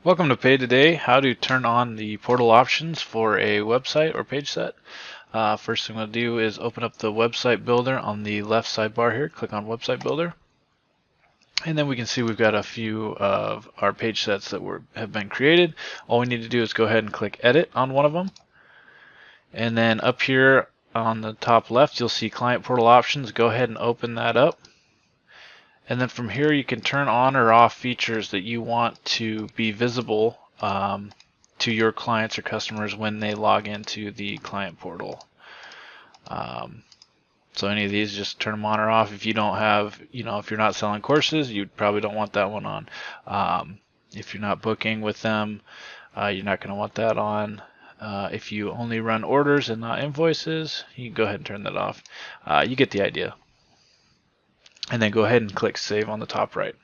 Welcome to PaidToday, how to turn on the portal options for a website or page set. First thing I'm going to do is open up the website builder on the left sidebar here. Click on website builder. And then we can see we've got a few of our page sets that have been created. All we need to do is go ahead and click edit on one of them. And then up here on the top left, you'll see client portal options. Go ahead and open that up. And then from here you can turn on or off features that you want to be visible to your clients or customers when they log into the client portal. So any of these, just turn them on or off. If you don't have, if you're not selling courses, you probably don't want that one on. If you're not booking with them, you're not going to want that on. If you only run orders and not invoices, you can go ahead and turn that off. You get the idea. And then go ahead and click save on the top right.